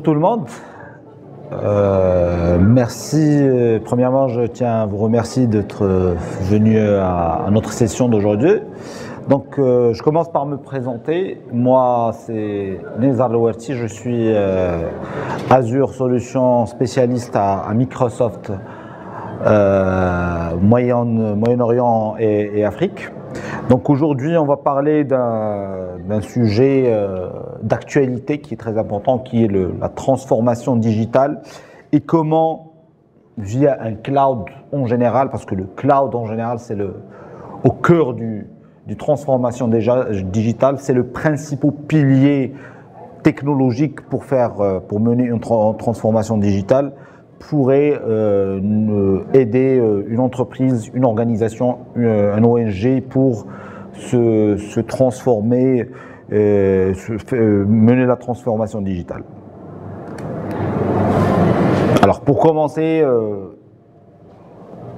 tout le monde. Merci. Premièrement, je tiens à vous remercier d'être venu à notre session d'aujourd'hui. Donc, je commence par me présenter. Moi, c'est Nizar Louerti. Je suis Azure Solutions spécialiste à Microsoft, Moyen-Orient et Afrique. Donc aujourd'hui, on va parler d'un sujet d'actualité qui est très important, qui est la transformation digitale et comment, via un cloud en général, parce que le cloud en général, c'est au cœur du transformation digitale, c'est le principal pilier technologique pour mener une transformation digitale, pourrait aider une entreprise, une organisation, un ONG pour se transformer, mener la transformation digitale. Alors pour commencer,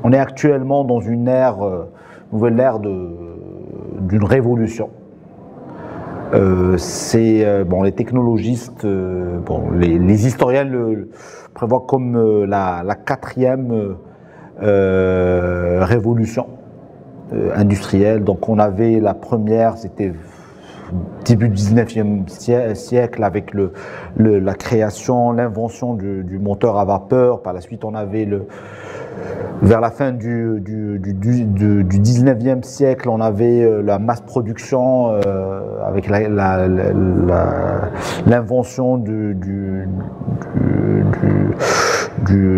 on est actuellement dans une nouvelle ère d'une révolution. Les technologistes, les historiens le prévoient comme la quatrième révolution industrielle. Donc on avait la première, c'était début du 19e siècle avec la création, l'invention du moteur à vapeur. Par la suite, on avait vers la fin du 19e siècle, on avait la masse production avec l'invention du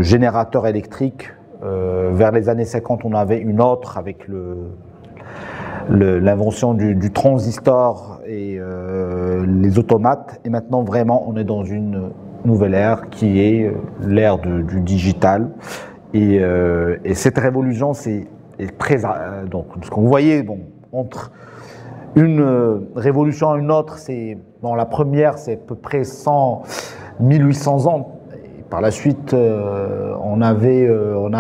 générateur électrique. Vers les années 50, on avait une autre avec l'invention du transistor et les automates. Et maintenant, vraiment, on est dans une nouvelle ère qui est l'ère du digital. Et cette révolution, est très. Donc, ce qu'on voyait, entre une révolution et une autre, la première, c'est à peu près 1800 ans. Et par la suite, on a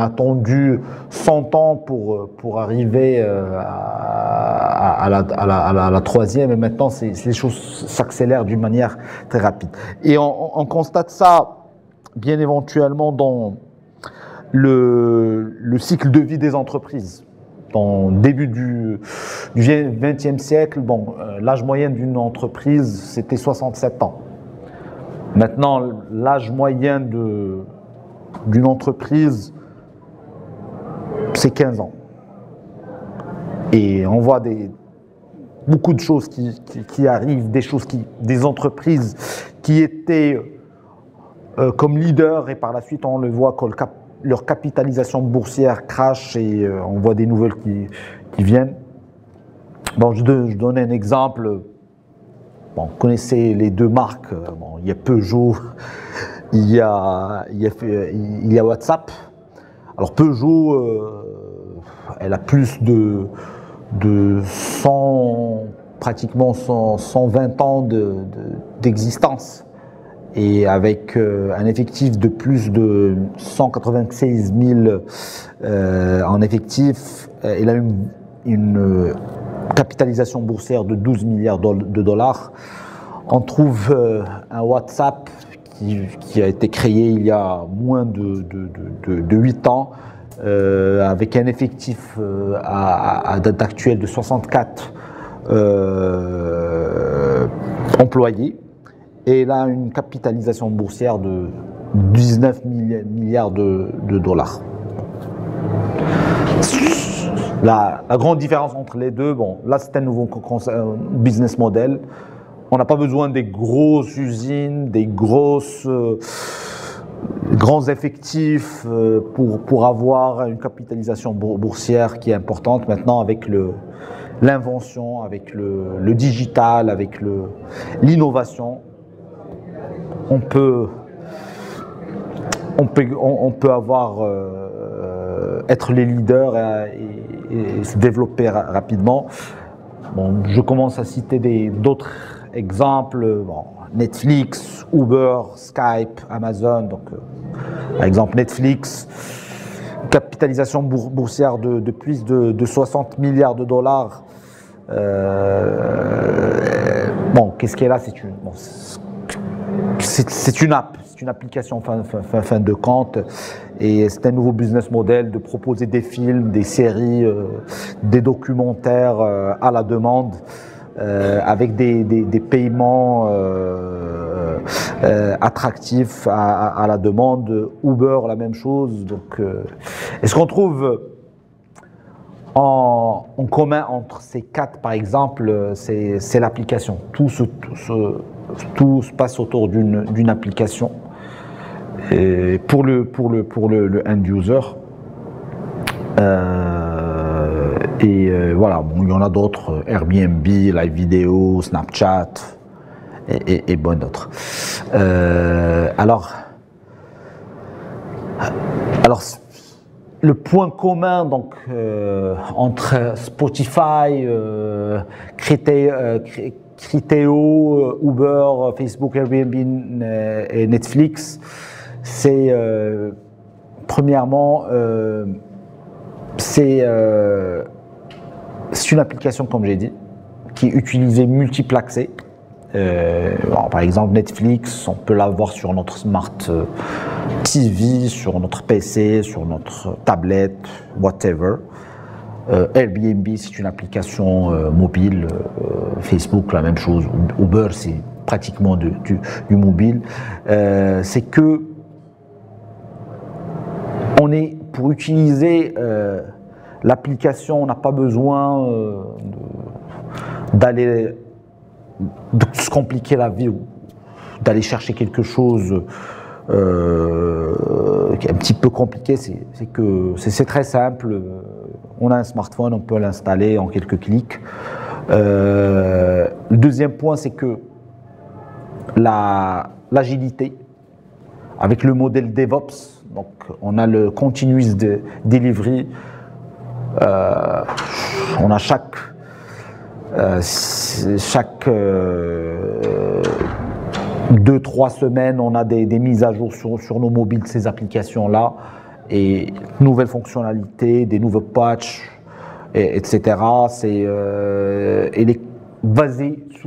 attendu 100 ans pour arriver à la troisième. Et maintenant, les choses s'accélèrent d'une manière très rapide. Et on constate ça, bien éventuellement, dans le cycle de vie des entreprises. Dans le début du XXe siècle, l'âge moyen d'une entreprise, c'était 67 ans. Maintenant, l'âge moyen d'une entreprise, c'est 15 ans. Et on voit beaucoup de choses qui arrivent, des entreprises qui étaient comme leaders, et par la suite, on le voit que leur capitalisation boursière crache et on voit des nouvelles qui viennent. Je donne un exemple. Vous connaissez les deux marques. Il y a Peugeot, il y a WhatsApp. Alors Peugeot, elle a plus de 120 ans d'existence. Et avec un effectif de plus de 196 000 en effectif, il a une capitalisation boursière de 12 milliards de dollars. On trouve un WhatsApp qui a été créé il y a moins de 8 ans, avec un effectif à date actuelle de 64 employés. Et il a une capitalisation boursière de 19 milliards de dollars. La grande différence entre les deux, là c'est un nouveau business model. On n'a pas besoin des grosses usines, des grands effectifs pour avoir une capitalisation boursière qui est importante. Maintenant, avec l'invention, avec le digital, avec l'innovation, on peut être les leaders et se développer rapidement. Je commence à citer d'autres exemples. Netflix, Uber, Skype, Amazon. Donc, par exemple, Netflix, capitalisation boursière de plus de 60 milliards de dollars. Qu'est-ce qu'elle a? c'est une app, c'est une application fin de compte, et c'est un nouveau business model de proposer des films, des séries, des documentaires à la demande, avec des paiements attractifs à la demande. Uber, la même chose. Donc, et ce qu'on trouve en commun entre ces quatre, par exemple, c'est l'application. Tout se passe autour d'une application. Et pour le end user. Voilà, bon, il y en a d'autres, Airbnb, Live Vidéo, Snapchat et bon d'autres. Alors, le point commun donc entre Spotify, Criteo, Uber, Facebook, Airbnb et Netflix, c'est premièrement c'est une application, comme j'ai dit, qui est utilisée multiplaxée. Par exemple, Netflix, on peut l'avoir sur notre Smart TV, sur notre PC, sur notre tablette, whatever. Airbnb, c'est une application mobile. Facebook, la même chose. Uber, c'est pratiquement du mobile. C'est que pour utiliser l'application, on n'a pas besoin d'aller se compliquer la vie ou d'aller chercher quelque chose qui est un petit peu compliqué. C'est très simple. On a un smartphone, on peut l'installer en quelques clics. Le deuxième point, c'est que l'agilité avec le modèle DevOps. Donc, on a le continuous delivery. On a chaque 2-3 semaines, on a des mises à jour sur nos mobiles, ces applications-là, et nouvelles fonctionnalités, des nouveaux patchs, etc.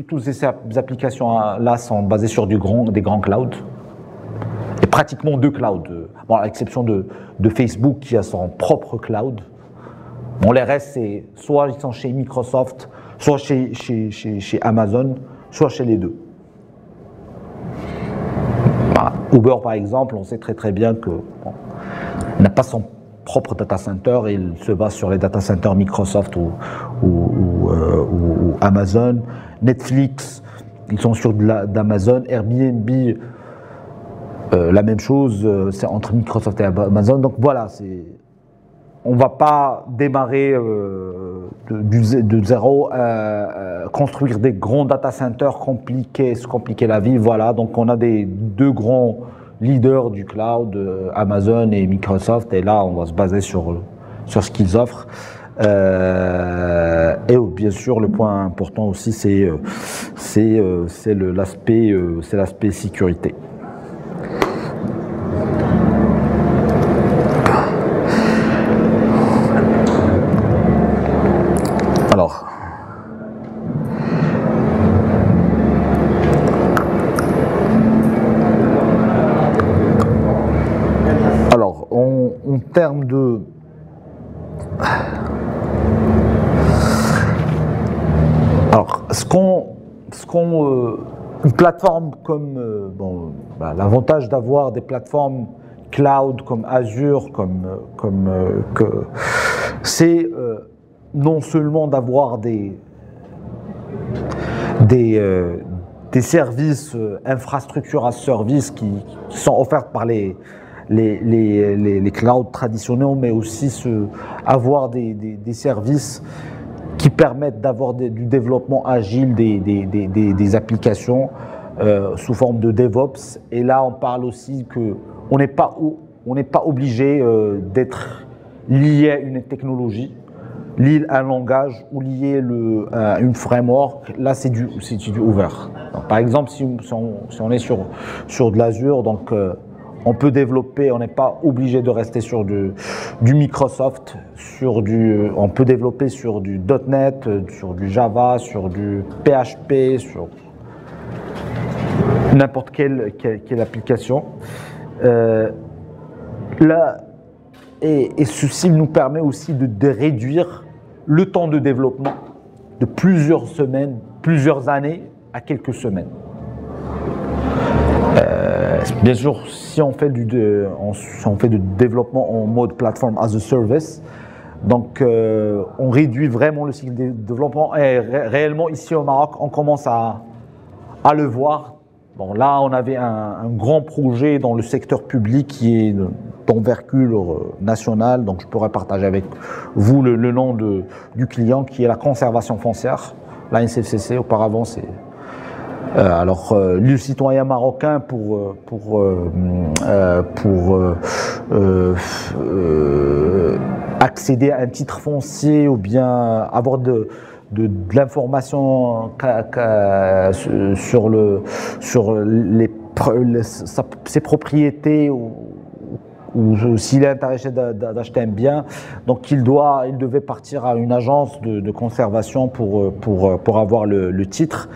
Toutes ces applications-là sont basées sur des grands clouds. Et pratiquement 2 clouds, bon, à l'exception de Facebook qui a son propre cloud. Bon, les restes, c'est soit ils sont chez Microsoft, soit chez Amazon, soit chez les deux. Bah, Uber, par exemple, on sait très bien que n'a pas son propre data center, et il se base sur les data centers Microsoft ou Amazon. Netflix, ils sont sur d'Amazon. Airbnb, la même chose, c'est entre Microsoft et Amazon. Donc voilà, on ne va pas démarrer de zéro, construire des grands data centers, se compliquer la vie. Voilà, donc on a deux grands leaders du cloud, Amazon et Microsoft, et là on va se baser sur ce qu'ils offrent. Et bien sûr, le point important aussi, c'est l'aspect sécurité. Alors, en termes de... Alors, une plateforme comme... l'avantage d'avoir des plateformes cloud comme Azure, c'est non seulement d'avoir des services, infrastructures à service qui sont offertes par les clouds traditionnels, mais aussi avoir des services qui permettent d'avoir du développement agile des applications sous forme de DevOps. Et là, on parle aussi qu'on n'est pas obligé d'être lié à une technologie, lié à un langage ou lié à une framework. Là, c'est du ouvert. Donc, par exemple, si on est sur de l'Azure, donc on peut développer, on n'est pas obligé de rester sur du Microsoft, on peut développer sur du .NET, sur du Java, sur du PHP, n'importe quelle application. Là, et ceci nous permet aussi de réduire le temps de développement de plusieurs semaines, plusieurs années à quelques semaines. Bien sûr, si on fait du développement en mode platform as a service, donc on réduit vraiment le cycle de développement et réellement ici au Maroc, on commence à le voir. Bon, là, on avait un grand projet dans le secteur public qui est d'envergure nationale, donc je pourrais partager avec vous le nom du client qui est la conservation foncière, la NCFCC. Auparavant, c'est le citoyen marocain pour accéder à un titre foncier ou bien avoir de l'information sur ses propriétés ou s'il est intéressé d'acheter un bien, donc il devait partir à une agence de conservation pour avoir le titre.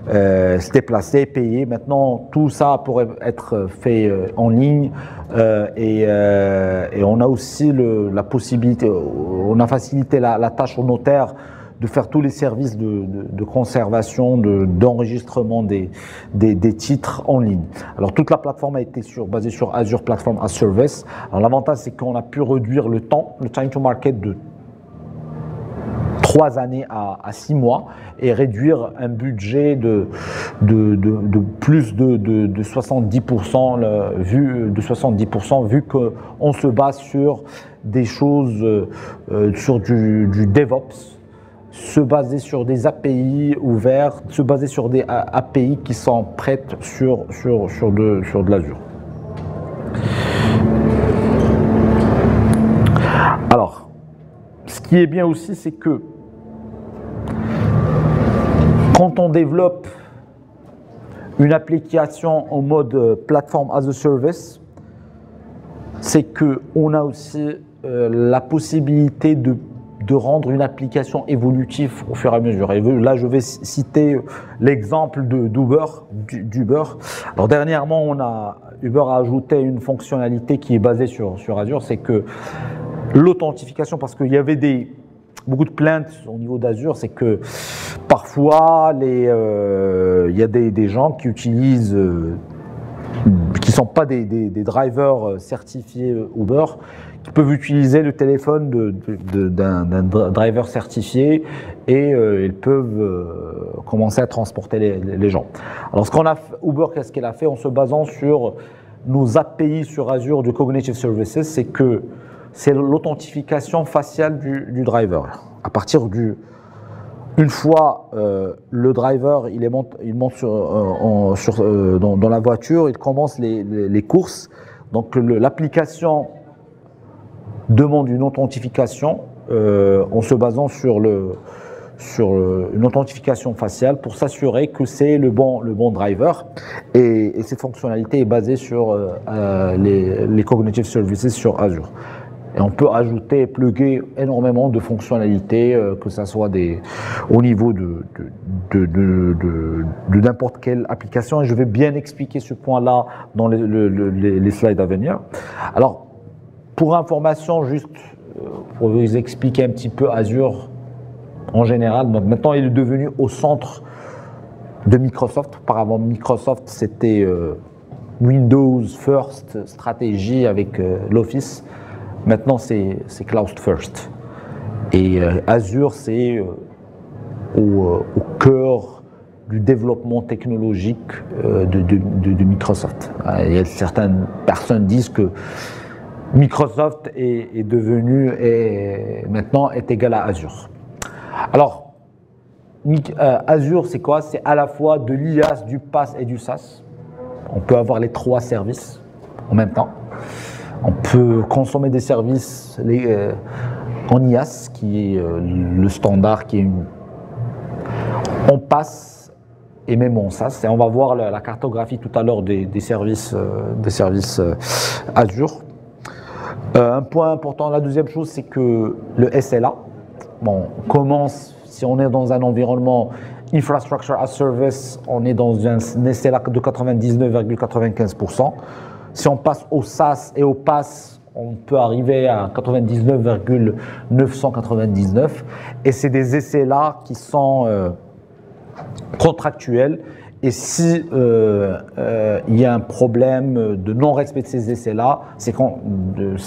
Se déplacer, payer. Maintenant, tout ça pourrait être fait en ligne et on a aussi la possibilité, on a facilité la tâche au notaire de faire tous les services de conservation, d'enregistrement des titres en ligne. Alors toute la plateforme a été basée sur Azure Platform as Service. Alors l'avantage, c'est qu'on a pu réduire le time to market de 3 années à 6 mois et réduire un budget de plus de 70%, vu qu'on se base sur des choses, sur du DevOps, se baser sur des API ouverts, se baser sur des API qui sont prêtes sur de l'Azure. Alors, ce qui est bien aussi, c'est que quand on développe une application en mode platform as a service, c'est qu'on a aussi la possibilité de rendre une application évolutive au fur et à mesure. Et là, je vais citer l'exemple d'Uber. Alors dernièrement, Uber a ajouté une fonctionnalité qui est basée sur Azure, c'est que l'authentification, parce qu'il y avait beaucoup de plaintes au niveau d'Azure, c'est que parfois il y a des gens qui utilisent, qui ne sont pas des drivers certifiés Uber, qui peuvent utiliser le téléphone d'un driver certifié et ils peuvent commencer à transporter les gens. Alors Uber, qu'est-ce qu'elle a fait en se basant sur nos API sur Azure de Cognitive Services, c'est que c'est l'authentification faciale du driver. À partir une fois le driver il monte dans la voiture, il commence les courses. Donc l'application demande une authentification en se basant sur une authentification faciale pour s'assurer que c'est le bon driver. Et cette fonctionnalité est basée sur les Cognitive Services sur Azure. Et on peut ajouter et plugger énormément de fonctionnalités, que ce soit au niveau de n'importe quelle application. Et je vais bien expliquer ce point-là dans les slides à venir. Alors, pour information, juste pour vous expliquer un petit peu Azure en général. Donc maintenant, il est devenu au centre de Microsoft. Auparavant, Microsoft, c'était Windows First stratégie avec l'Office. Maintenant, c'est Cloud First. Et Azure, c'est au cœur du développement technologique de Microsoft. Et certaines personnes disent que Microsoft est devenu, maintenant, est égal à Azure. Alors, Azure, c'est quoi? C'est à la fois de l'IaaS, du PaaS et du SaaS. On peut avoir les 3 services en même temps. On peut consommer des services en IaaS, qui est le standard, on passe et même en SaaS. Et on va voir la cartographie tout à l'heure des services Azure. Un point important, la deuxième chose, c'est que le SLA, on commence, si on est dans un environnement Infrastructure as Service, on est dans un SLA de 99,95%. Si on passe au SaaS et au PaaS, on peut arriver à 99,999. Et c'est des SLA qui sont contractuels. Et si il y a un problème de non-respect de ces SLA, c'est quand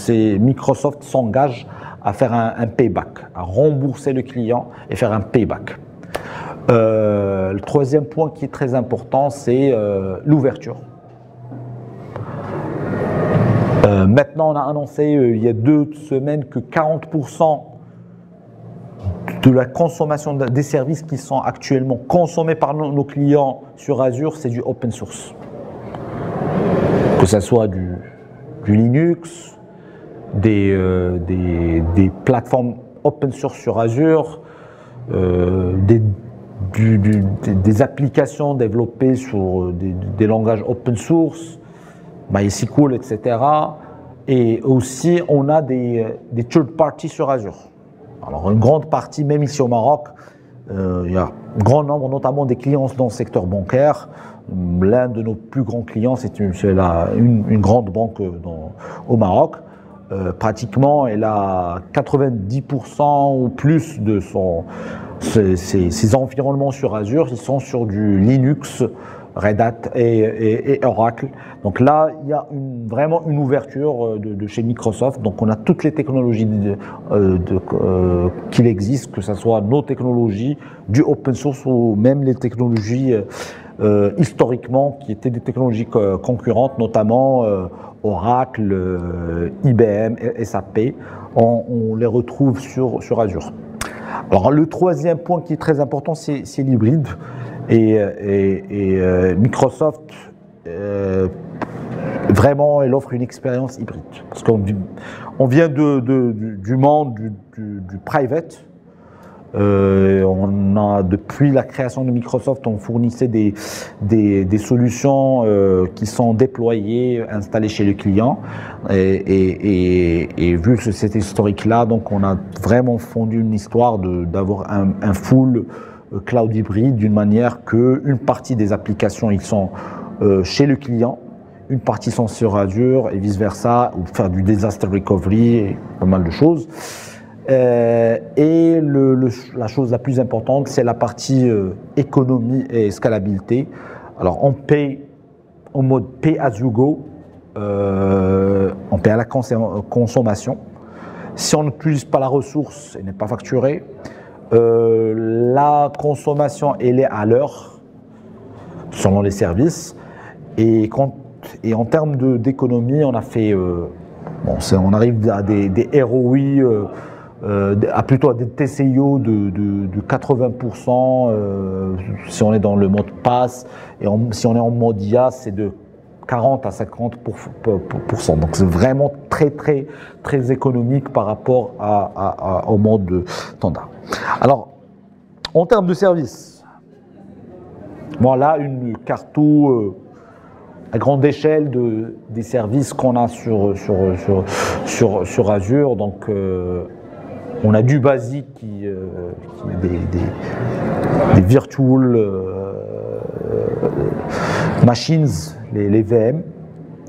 Microsoft s'engage à faire un payback, à rembourser le client et faire un payback. Le troisième point qui est très important, c'est l'ouverture. Maintenant, on a annoncé il y a 2 semaines que 40% de la consommation des services qui sont actuellement consommés par nos clients sur Azure, c'est du open source. Que ce soit du Linux, des plateformes open source sur Azure, des applications développées sur des langages open source, MySQL, etc. Et aussi, on a des third parties sur Azure. Alors, une grande partie, même ici au Maroc, il y a un grand nombre, notamment des clients dans le secteur bancaire. L'un de nos plus grands clients, c'est une grande banque au Maroc. Pratiquement, elle a 90% ou plus de ses environnements sur Azure, ils sont sur du Linux, Red Hat et Oracle. Donc là, il y a vraiment une ouverture de chez Microsoft. Donc on a toutes les technologies qu'il existe, que ce soit nos technologies, du open source ou même les technologies historiquement qui étaient des technologies concurrentes, notamment Oracle, IBM, SAP. On les retrouve sur Azure. Alors le troisième point qui est très important, c'est l'hybride. Et Microsoft, vraiment, elle offre une expérience hybride. Parce qu'on vient du monde du private. On a, depuis la création de Microsoft, on fournissait des solutions qui sont déployées, installées chez le client. Et vu cet historique-là, donc on a vraiment fondu une histoire d'avoir un full cloud hybride, d'une manière qu'une partie des applications ils sont chez le client, une partie sont sur Azure et vice-versa, ou faire du disaster recovery, et pas mal de choses. Et la chose la plus importante, c'est la partie économie et scalabilité. Alors on paye en mode pay as you go, on paye à la consommation. Si on n'utilise pas la ressource, elle n'est pas facturée. La consommation, elle est à l'heure, selon les services. Et en termes d'économie, on a fait, on arrive à des ROI, plutôt à des TCO de 80%, si on est dans le mode PaaS, et si on est en mode IA, c'est de 40 à 50%. Donc c'est vraiment très très très économique par rapport au mode standard. Alors, en termes de services, voilà une carte à grande échelle des services qu'on a sur Azure. Donc on a du basique qui est des virtual machines, les VM.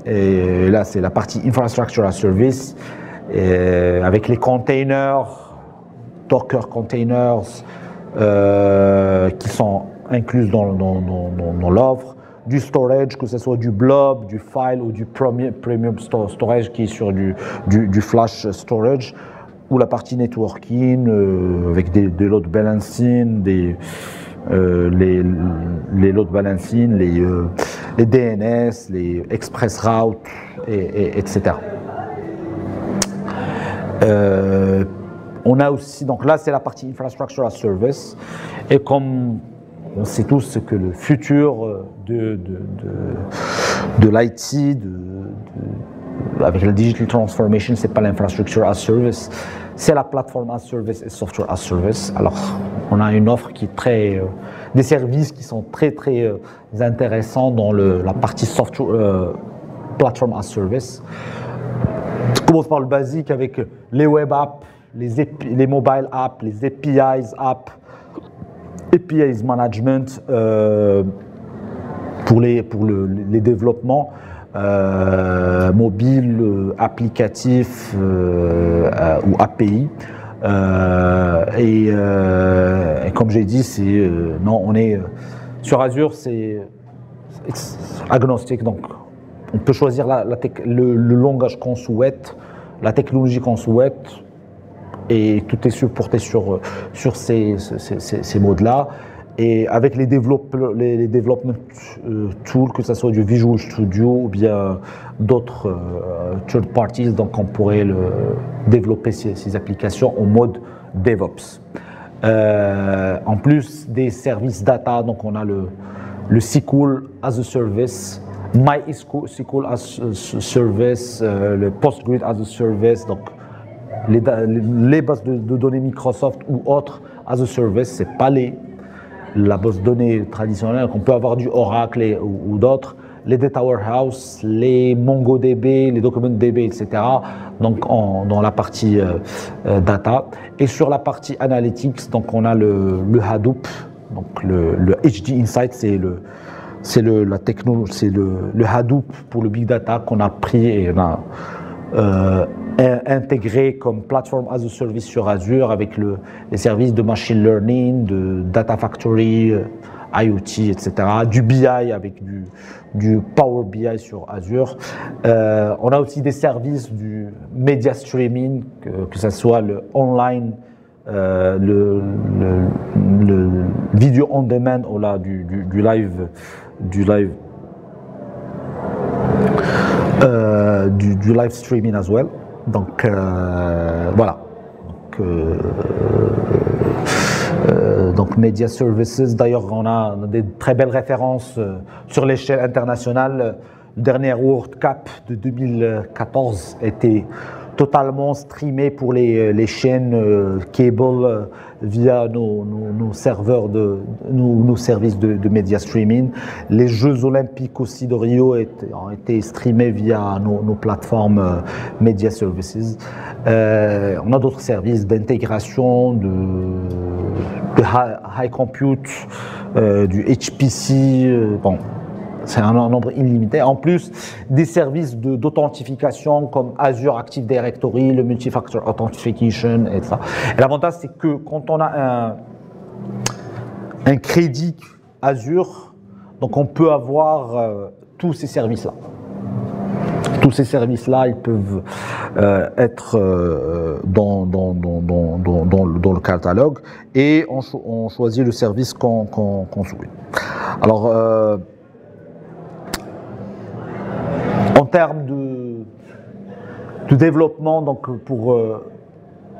Et là, c'est la partie infrastructure as service, avec les containers, Docker containers, qui sont inclus dans l'offre, du storage, que ce soit du blob, du file ou du premium storage qui est sur du flash storage, ou la partie networking avec des load balancing, les load balancing, les DNS, les express routes, etc. On a aussi, donc là c'est la partie infrastructure as service, et comme on sait tous que le futur de l'IT, avec la digital transformation, c'est pas l'infrastructure as service, c'est la plateforme as service et software as service. Alors on a une offre qui est des services qui sont très très intéressants dans la partie software platform as service. On commence par le basique avec les web apps, les mobile apps, les APIs apps, APIs Management pour les développements mobiles, applicatifs ou API. Et comme j'ai dit, non, on est sur Azure, c'est agnostique, donc on peut choisir le langage qu'on souhaite, la technologie qu'on souhaite, et tout est supporté sur ces modes-là. Et avec les development tools, que ce soit du Visual Studio ou bien d'autres third parties, donc on pourrait développer ces applications en mode DevOps. En plus des services data, donc on a le SQL as a Service, MySQL as a Service, le PostgreSQL as a Service, donc les bases de données Microsoft ou autres as a Service, c'est pas la base de données traditionnelle, qu'on peut avoir du Oracle ou d'autres, les data warehouse, les MongoDB, les DocumentDB, etc. Donc dans la partie data. Et sur la partie analytics, donc on a le Hadoop, donc le HD Insight, c'est la techno, c'est le Hadoop pour le big data qu'on a pris et on a intégré comme plateforme as a service sur Azure avec les services de machine learning, de data factory, IoT, etc. Du BI avec du Power BI sur Azure. On a aussi des services du media streaming, que ce soit le online, le video on demand ou là du live streaming as well. Donc voilà. Donc Media Services. D'ailleurs, on a des très belles références sur l'échelle internationale. Le dernier World Cup de 2014 était totalement streamé pour les chaînes cable via nos serveurs nos services de media streaming. Les Jeux Olympiques aussi de Rio ont été streamés via nos plateformes Media Services. On a d'autres services d'intégration, de high compute, du HPC. Bon, c'est un nombre illimité. En plus, des services d'authentification comme Azure Active Directory, le Multi-Factor Authentication, etc. Et l'avantage, c'est que quand on a un crédit Azure, donc on peut avoir tous ces services-là. Tous ces services-là, ils peuvent être dans le catalogue et on choisit le service qu'on souhaite. Alors, en termes de développement, donc pour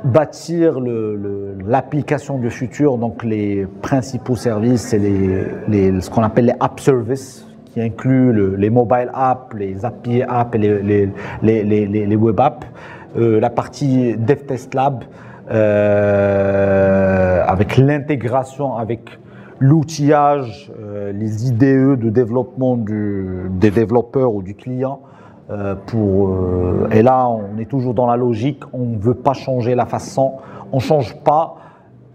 bâtir l'application du futur, donc les principaux services, c'est ce qu'on appelle les app services, qui inclut les mobile apps, les API apps et les web apps. La partie DevTest Lab, avec l'intégration avec l'outillage, les IDE de développement des développeurs ou du client. Et là, on est toujours dans la logique, on ne veut pas changer la façon, on ne change pas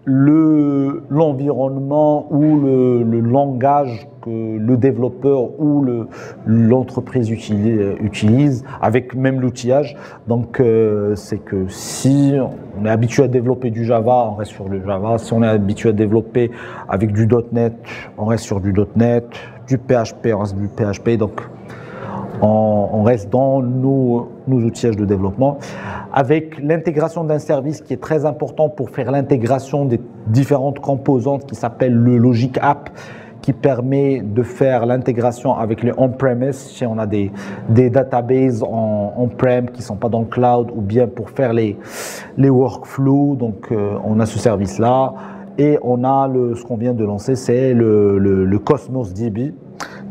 l'environnement ou le langage que le développeur ou l'entreprise utilise avec même l'outillage. Donc c'est que si on est habitué à développer du Java, on reste sur le Java. Si on est habitué à développer avec du .NET, on reste sur du .NET, du PHP, on reste du PHP. Donc on reste dans nos outillages de développement, avec l'intégration d'un service qui est très important pour faire l'intégration des différentes composantes qui s'appelle le Logic App, qui permet de faire l'intégration avec les on-premise, si on a des databases on-prem qui ne sont pas dans le cloud, ou bien pour faire les workflows. Donc on a ce service-là, et on a ce qu'on vient de lancer, c'est le Cosmos DB,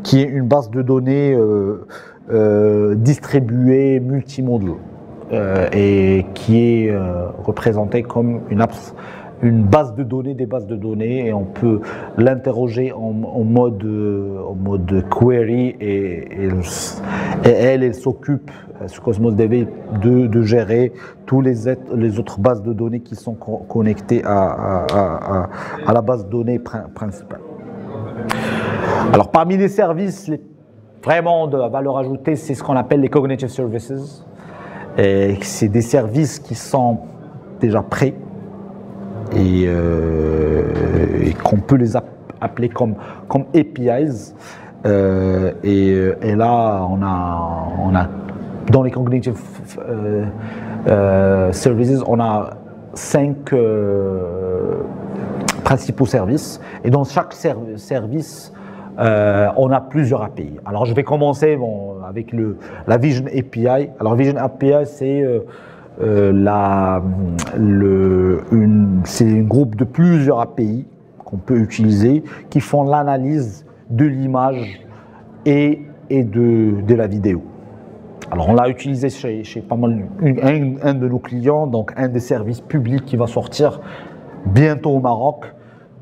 qui est une base de données distribuée multimodule et qui est représentée comme une app une base de données, des bases de données, et on peut l'interroger en mode query, et elle s'occupe, ce Cosmos DB, de gérer tous les autres bases de données qui sont connectées à la base de données principale. Alors parmi les services vraiment de valeur ajoutée, c'est ce qu'on appelle les Cognitive Services. C'est des services qui sont déjà prêts et qu'on peut les appeler comme APIs. Et là, on a dans les Cognitive Services, on a 5 principaux services. Et dans chaque service, on a plusieurs API. Alors je vais commencer avec la Vision API. Alors Vision API, c'est c'est un groupe de plusieurs API qu'on peut utiliser qui font l'analyse de l'image et de la vidéo. Alors on l'a utilisé chez pas mal un de nos clients, donc un des services publics qui va sortir bientôt au Maroc,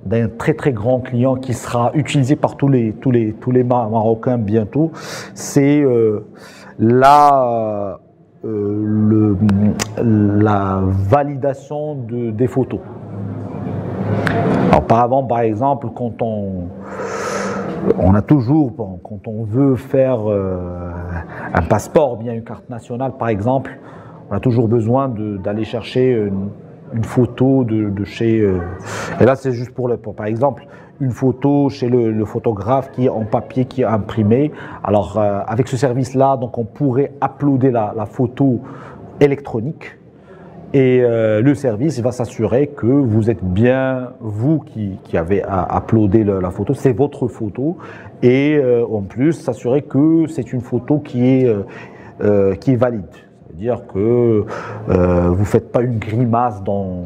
d'un très très grand client qui sera utilisé par tous les Marocains bientôt. C'est la validation des photos. Alors, auparavant, par exemple, quand on a toujours, quand on veut faire un passeport, bien une carte nationale par exemple, on a toujours besoin d'aller chercher une photo de chez... et là, c'est juste par exemple, une photo chez le photographe qui est en papier, qui est imprimé. Alors, avec ce service-là, donc on pourrait uploader la photo électronique et le service va s'assurer que vous êtes bien vous qui avez uploadé la photo, c'est votre photo, et en plus s'assurer que c'est une photo qui est valide. C'est-à-dire que vous ne faites pas une grimace dans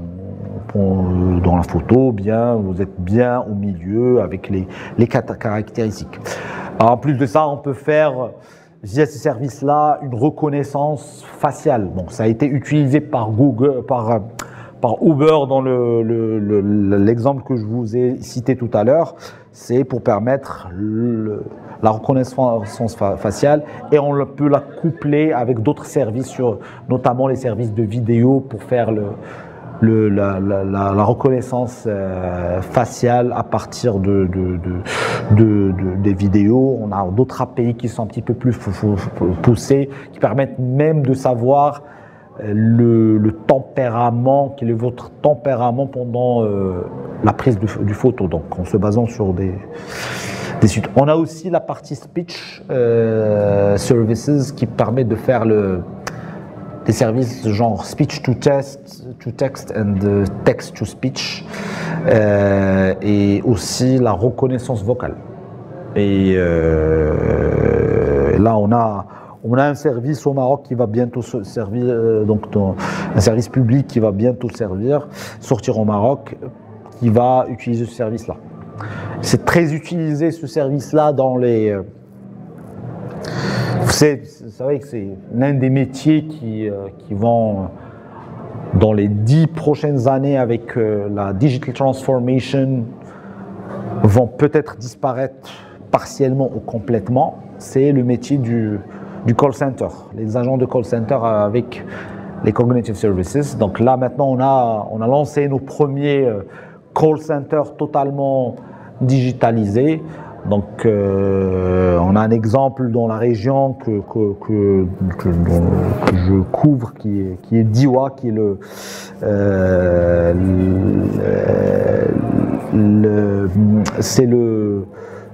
la photo, bien, vous êtes bien au milieu avec les caractéristiques. Alors, en plus de ça, on peut faire via ce service-là une reconnaissance faciale. Bon, ça a été utilisé par Google, par Uber dans l'exemple que je vous ai cité tout à l'heure. C'est pour permettre la reconnaissance faciale, et on peut la coupler avec d'autres services, notamment les services de vidéo, pour faire la reconnaissance faciale à partir des vidéos. On a d'autres API qui sont un petit peu plus poussés, qui permettent même de savoir le tempérament, quel est votre tempérament pendant la prise du photo, donc en se basant sur des sites. On a aussi la partie speech services qui permet de faire des services genre speech to text and text to speech, et aussi la reconnaissance vocale. Et là on a un service au Maroc qui va bientôt servir, un service public qui va bientôt sortir au Maroc, qui va utiliser ce service-là. C'est très utilisé ce service-là dans les... Vous savez que c'est l'un des métiers qui vont, dans les 10 prochaines années, avec la digital transformation, vont peut-être disparaître partiellement ou complètement. C'est le métier du call center, les agents de call center avec les cognitive services. Donc là maintenant on a lancé nos premiers call centers totalement digitalisés. Donc on a un exemple dans la région que je couvre, qui est Diwa, qui est c'est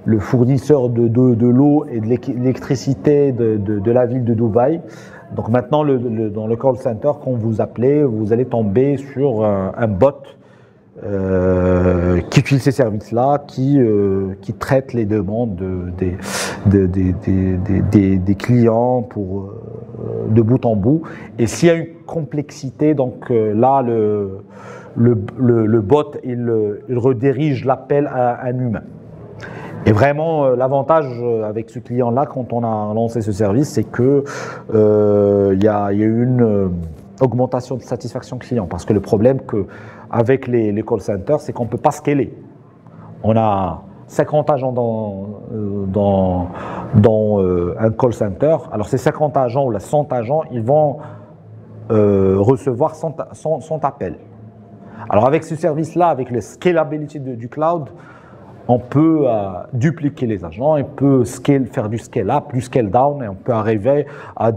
le fournisseur de l'eau et de l'électricité de la ville de Dubaï. Donc maintenant, dans le call center, quand vous appelez, vous allez tomber sur un bot qui utilise ces services-là, qui traite les demandes des clients de bout en bout. Et s'il y a une complexité, donc là, le bot, il redirige l'appel à un humain. Et vraiment, l'avantage avec ce client-là, quand on a lancé ce service, c'est que il y a eu augmentation de satisfaction client. Parce que le problème avec les call centers, c'est qu'on ne peut pas scaler. On a 50 agents dans un call center. Alors ces 50 agents ou les 100 agents, ils vont recevoir 100 appels. Alors avec ce service-là, avec la scalability du cloud, on peut dupliquer les agents, on peut faire du scale-up, du scale-down, et on peut arriver à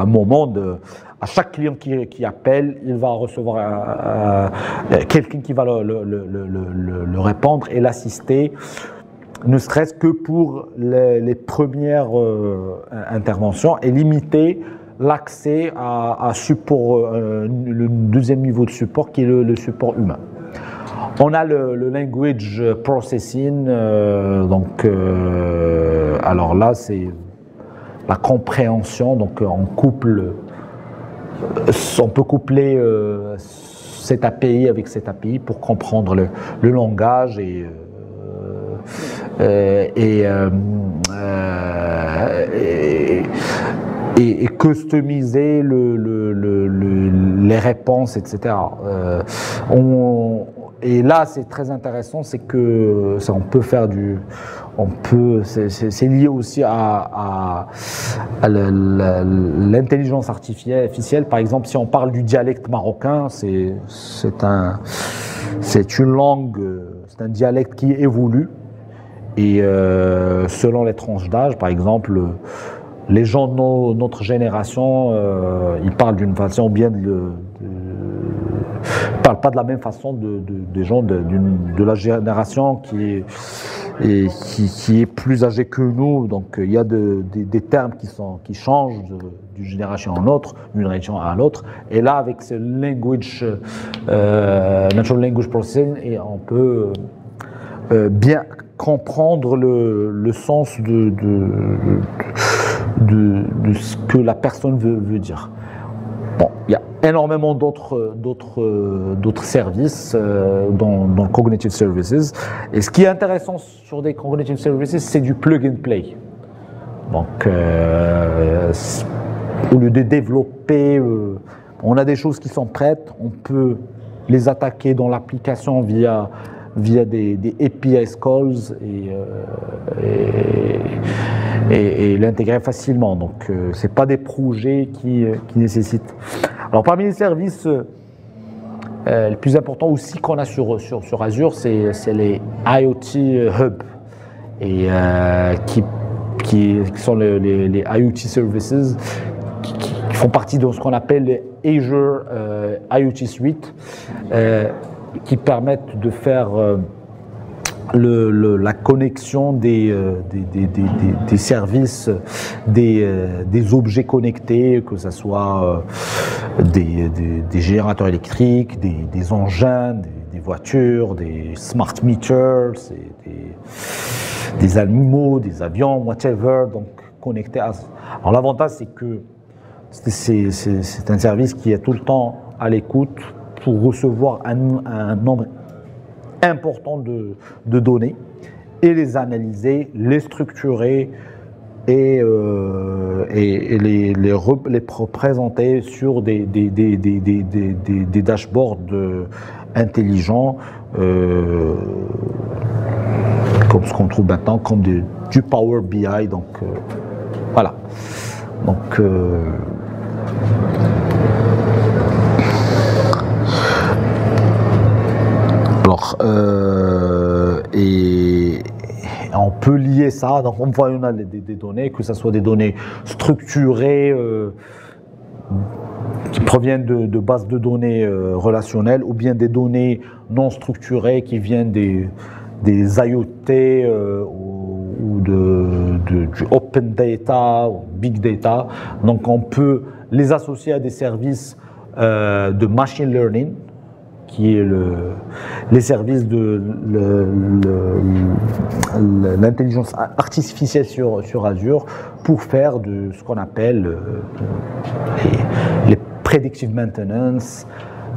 un moment à chaque client qui appelle, il va recevoir quelqu'un qui va le répondre et l'assister, ne serait-ce que pour les premières interventions, et limiter l'accès à support, le deuxième niveau de support qui est le support humain. On a le language processing, alors là c'est la compréhension, donc on peut coupler cette API avec cette API pour comprendre le langage et customiser les réponses, etc. Et là, c'est très intéressant, c'est que on peut faire c'est lié aussi à l'intelligence artificielle. Par exemple, si on parle du dialecte marocain, c'est une langue, c'est un dialecte qui évolue. Et selon les tranches d'âge, par exemple, les gens de notre génération, ils parlent d'une façon bien ne parlent pas de la même façon des gens de la génération qui est plus âgée que nous. Donc il y a des termes qui changent d'une génération à l'autre, d'une région à l'autre. Et là, avec ce natural language processing, on peut bien comprendre le sens de ce que la personne veut dire. Bon, il y a énormément d'autres services dans Cognitive Services. Et ce qui est intéressant sur des Cognitive Services, c'est du plug and play. Donc, au lieu de développer, on a des choses qui sont prêtes, on peut les attaquer dans l'application via des API calls et l'intégrer facilement. Donc, ce n'est pas des projets qui nécessitent. Alors, parmi les services les plus importants aussi qu'on a sur Azure, c'est les IoT Hub, et qui sont les IoT Services qui font partie de ce qu'on appelle les Azure IoT Suite, qui permettent de faire la connexion des services, des objets connectés, que ce soit des générateurs électriques, des engins, des voitures, des smart meters, des animaux, des avions, whatever, donc connectés à. Alors l'avantage, c'est que c'est un service qui est tout le temps à l'écoute pour recevoir un nombre important de données et les analyser, les structurer et les présenter sur des dashboards intelligents, comme ce qu'on trouve maintenant, comme du Power BI. Donc voilà. Donc et on peut lier ça, donc on voit, on a des données, que ce soit des données structurées qui proviennent de bases de données relationnelles, ou bien des données non structurées qui viennent des IoT ou du open data ou big data. Donc on peut les associer à des services de machine learning, qui est les services de l'intelligence artificielle sur Azure, pour faire ce qu'on appelle les predictive maintenance,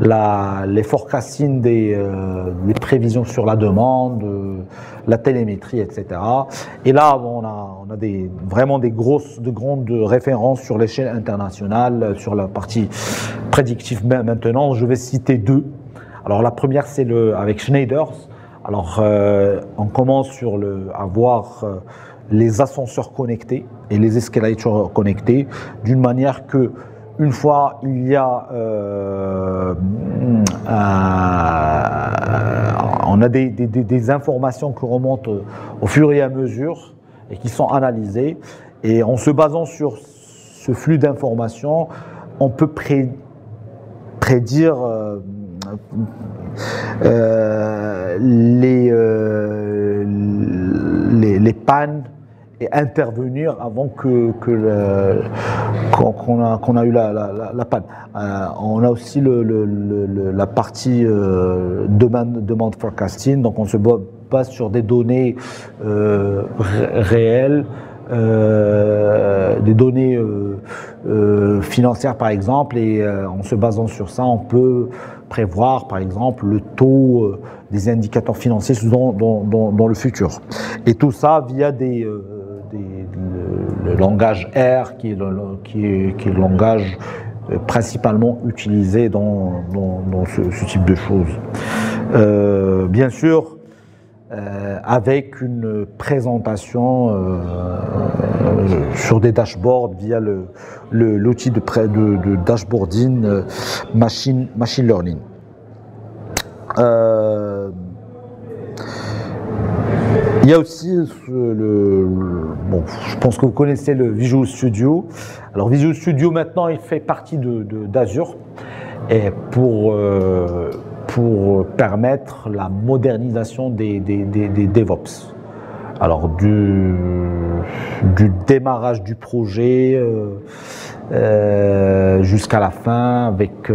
les forecasting des prévisions sur la demande, la télémétrie, etc. Et là, on a vraiment de grandes références sur l'échelle internationale, sur la partie prédictive. Maintenant, je vais citer deux. Alors la première, c'est avec Schneider. Alors on commence à voir les ascenseurs connectés et les escalators connectés d'une manière que une fois il y a on a des informations qui remontent au fur et à mesure et qui sont analysées, et en se basant sur ce flux d'informations, on peut prédire les pannes et intervenir avant qu'on a eu la panne. On a aussi la partie demand forecasting, donc on se base sur des données réelles, des données financières par exemple, et en se basant sur ça, on peut prévoir par exemple le taux des indicateurs financiers dans le futur. Et tout ça via le langage R qui est le langage principalement utilisé dans ce type de choses. Bien sûr, avec une présentation sur des dashboards via l'outil de dashboarding machine learning. Il y a aussi je pense que vous connaissez le Visual Studio. Alors Visual Studio maintenant, il fait partie d'Azure, et pour permettre la modernisation des DevOps. Alors du démarrage du projet jusqu'à la fin, avec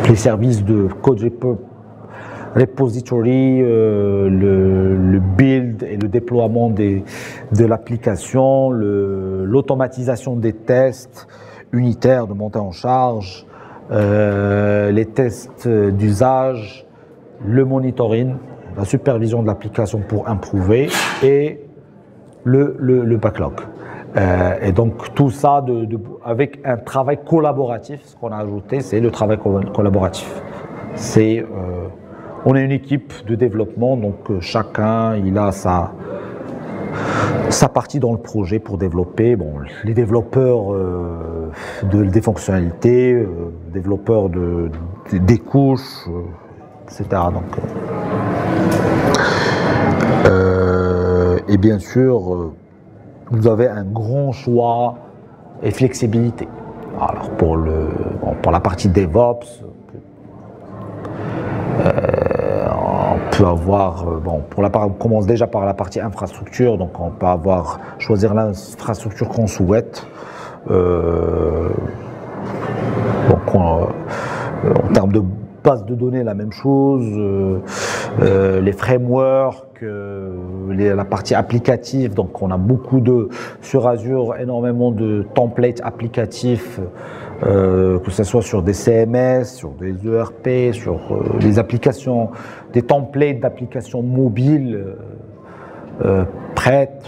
les services de code repository, le build et le déploiement de l'application, l'automatisation des tests unitaires de montée en charge, les tests d'usage, le monitoring, la supervision de l'application pour improver, et le backlog. Et donc tout ça avec un travail collaboratif. Ce qu'on a ajouté, c'est le travail collaboratif. On est une équipe de développement, donc chacun il a sa partie dans le projet pour développer. Bon, les développeurs des fonctionnalités, développeurs des couches, etc. Donc, et bien sûr, vous avez un grand choix et flexibilité. Alors pour la partie DevOps, on peut avoir, on commence déjà par la partie infrastructure, donc on peut choisir l'infrastructure qu'on souhaite. En termes de base de données, la même chose, les frameworks, la partie applicative, donc on a sur Azure énormément de templates applicatifs, que ce soit sur des CMS, sur des ERP, sur des applications, des templates d'applications mobiles prêtes,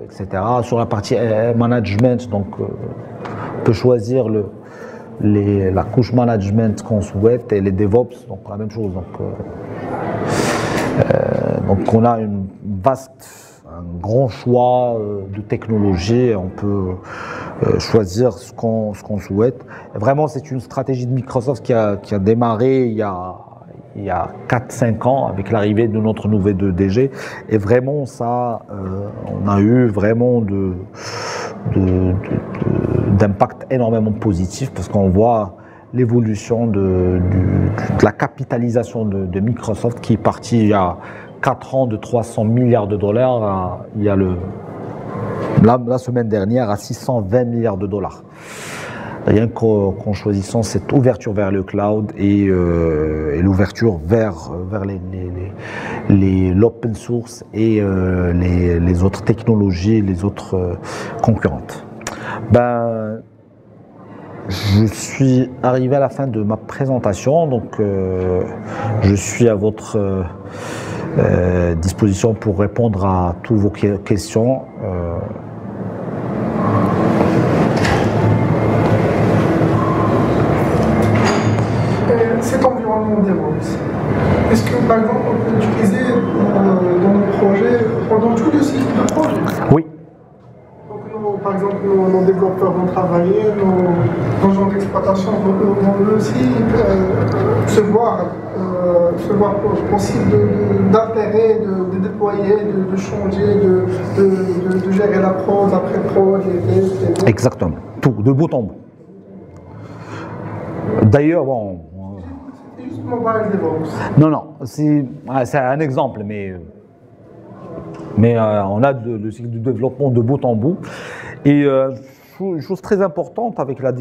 etc. Sur la partie management, donc on peut choisir la couche management qu'on souhaite, et les DevOps, donc la même chose. Donc on a un grand choix de technologies, on peut choisir ce qu'on souhaite. Et vraiment, c'est une stratégie de Microsoft qui a démarré il y a 4-5 ans avec l'arrivée de notre nouveau DG, et vraiment ça, on a eu vraiment d'impact énormément positif, parce qu'on voit l'évolution de la capitalisation de Microsoft, qui est partie il y a 4 ans de 300 milliards de dollars il y a la semaine dernière à 620 milliards de dollars. Rien qu'en choisissant cette ouverture vers le cloud et l'ouverture vers l'open source et les autres technologies, les autres concurrentes. Je suis arrivé à la fin de ma présentation, donc je suis à votre disposition pour répondre à toutes vos questions. Cet environnement DevOps, est-ce que par exemple on peut l'utiliser dans nos projets, pendant tout le cycle de projet? Oui. Donc par exemple, nos développeurs vont travailler, nos gens d'exploitation vont aussi se voir possible d'altérer, de déployer, de changer, de gérer la prod, l'après-prod, les tests. Exactement, tout, de bout en bout. D'ailleurs, bon... C'est juste mobile DevOps. Non, c'est un exemple, mais on a le cycle de développement de bout en bout. Et une chose très importante avec la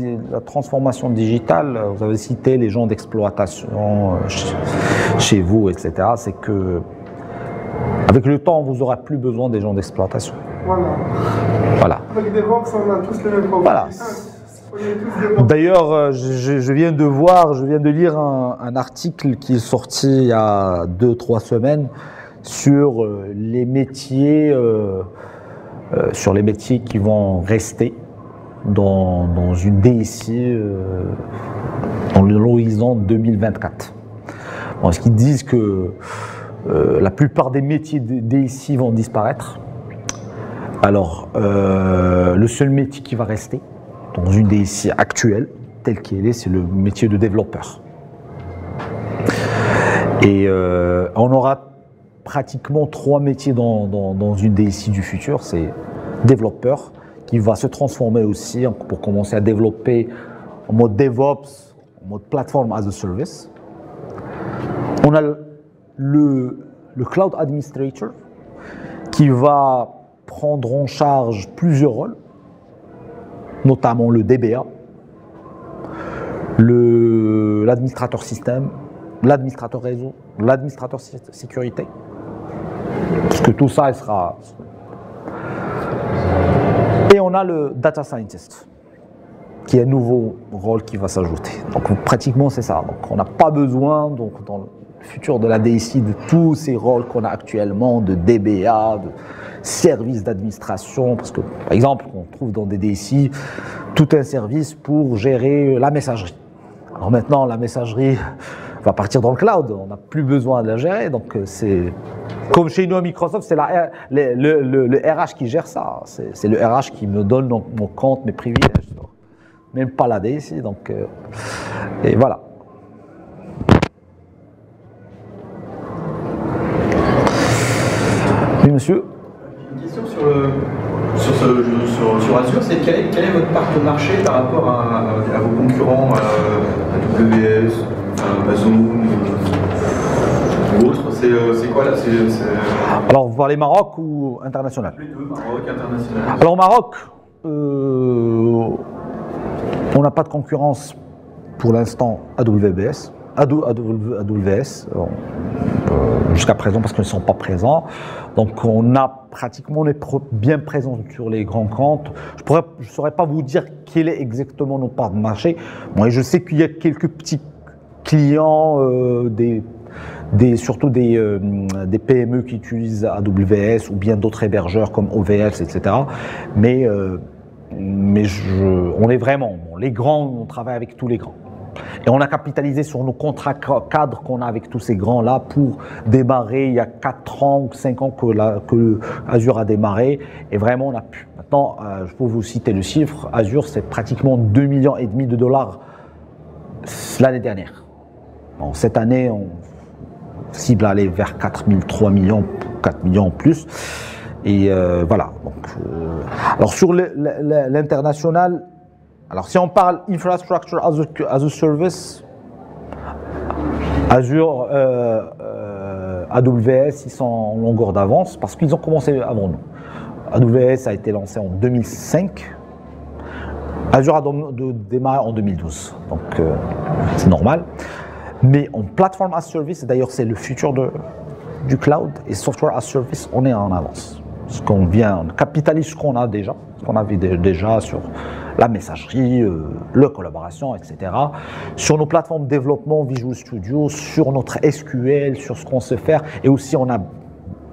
transformation digitale, vous avez cité les gens d'exploitation chez vous, etc., c'est que avec le temps, vous n'aurez plus besoin des gens d'exploitation. Voilà. Avec DevOps, on a tous les mêmes problèmes. Voilà. D'ailleurs, je viens de lire un article qui est sorti il y a 2-3 semaines sur les métiers qui vont rester dans une DSI dans l'horizon 2024. Bon, ce qu'ils disent que la plupart des métiers de DSI vont disparaître. Alors, le seul métier qui va rester dans une DSI actuelle, telle qu'elle est, c'est le métier de développeur. Et on aura pratiquement 3 métiers dans une DSI du futur. C'est développeur, qui va se transformer aussi pour commencer à développer en mode DevOps, en mode Platform as a Service. On a le Cloud Administrator, qui va prendre en charge plusieurs rôles, notamment le DBA, l'administrateur système, l'administrateur réseau, l'administrateur sécurité, parce que tout ça, il sera... Et on a le Data Scientist, qui est un nouveau rôle qui va s'ajouter. Donc pratiquement, c'est ça. Donc on n'a pas besoin, donc, dans le futur de la DSI, de tous ces rôles qu'on a actuellement, de DBA, de services d'administration, parce que, par exemple, on trouve dans des DSI tout un service pour gérer la messagerie. Alors maintenant, la messagerie va partir dans le cloud, on n'a plus besoin de la gérer, donc c'est comme chez nous à Microsoft, c'est le RH qui gère ça, c'est le RH qui me donne mon compte, mes privilèges, même pas la DSI, donc et voilà. Oui, monsieur. Une question sur Azure, c'est quel est votre part de marché par rapport à vos concurrents, AWS, Amazon ou autres? C'est quoi là? Alors, vous parlez Maroc ou international? Les deux, Maroc, international. Alors, au Maroc, on n'a pas de concurrence pour l'instant AWS. Jusqu'à présent parce qu'ils ne sont pas présents. Donc on est bien présent sur les grands comptes. Je ne saurais pas vous dire quelle est exactement nos parts de marché. Moi, je sais qu'il y a quelques petits clients, surtout des PME qui utilisent AWS ou bien d'autres hébergeurs comme OVH, etc. Mais on est vraiment, les grands, on travaille avec tous les grands. Et on a capitalisé sur nos contrats cadres qu'on a avec tous ces grands-là pour démarrer il y a 4 ans ou 5 ans que Azure a démarré. Et vraiment, on a pu. Maintenant, je peux vous citer le chiffre. Azure, c'est pratiquement 2,5 millions de dollars l'année dernière. Bon, cette année, on cible à aller vers 4 millions en plus. Et voilà. Donc, alors, sur l'international, alors, si on parle Infrastructure as a Service, Azure, AWS, ils sont en longueur d'avance parce qu'ils ont commencé avant nous. AWS a été lancé en 2005, Azure a démarré en 2012, donc c'est normal. Mais en Platform as Service, d'ailleurs c'est le futur du cloud, et Software as Service, on est en avance. On capitalise ce qu'on a déjà, ce qu'on avait déjà sur la messagerie, la collaboration, etc. Sur nos plateformes de développement Visual Studio, sur notre SQL, sur ce qu'on sait faire, et aussi on a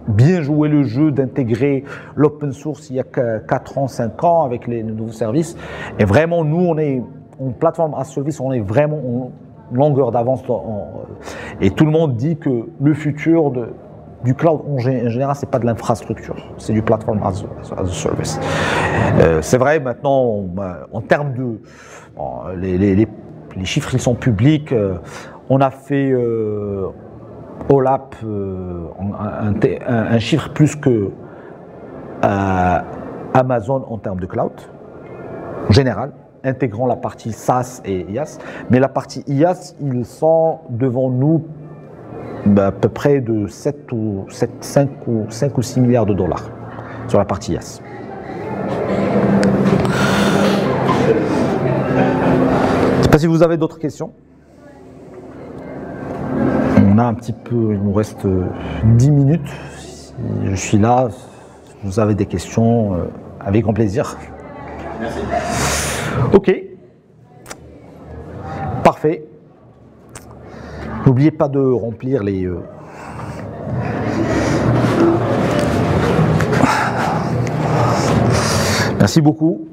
bien joué le jeu d'intégrer l'open source il y a 4 ans, 5 ans avec les nouveaux services. Et vraiment, nous, on est en plateforme as service, on est vraiment en longueur d'avance. Et tout le monde dit que le futur du cloud en général, c'est pas de l'infrastructure, c'est du platform as a service. C'est vrai maintenant, en termes de... Bon, les chiffres, ils sont publics. On a fait... OLAP, un chiffre plus que Amazon en termes de cloud, en général, intégrant la partie SaaS et IaaS. Mais la partie IaaS, ils sont devant nous à peu près de 5 ou 6 milliards de dollars sur la partie IaaS. Je ne sais pas si vous avez d'autres questions. On a un petit peu, il nous reste 10 minutes. Si je suis là, si vous avez des questions, avec grand plaisir. Merci. Ok. Parfait. N'oubliez pas de remplir les... Merci beaucoup.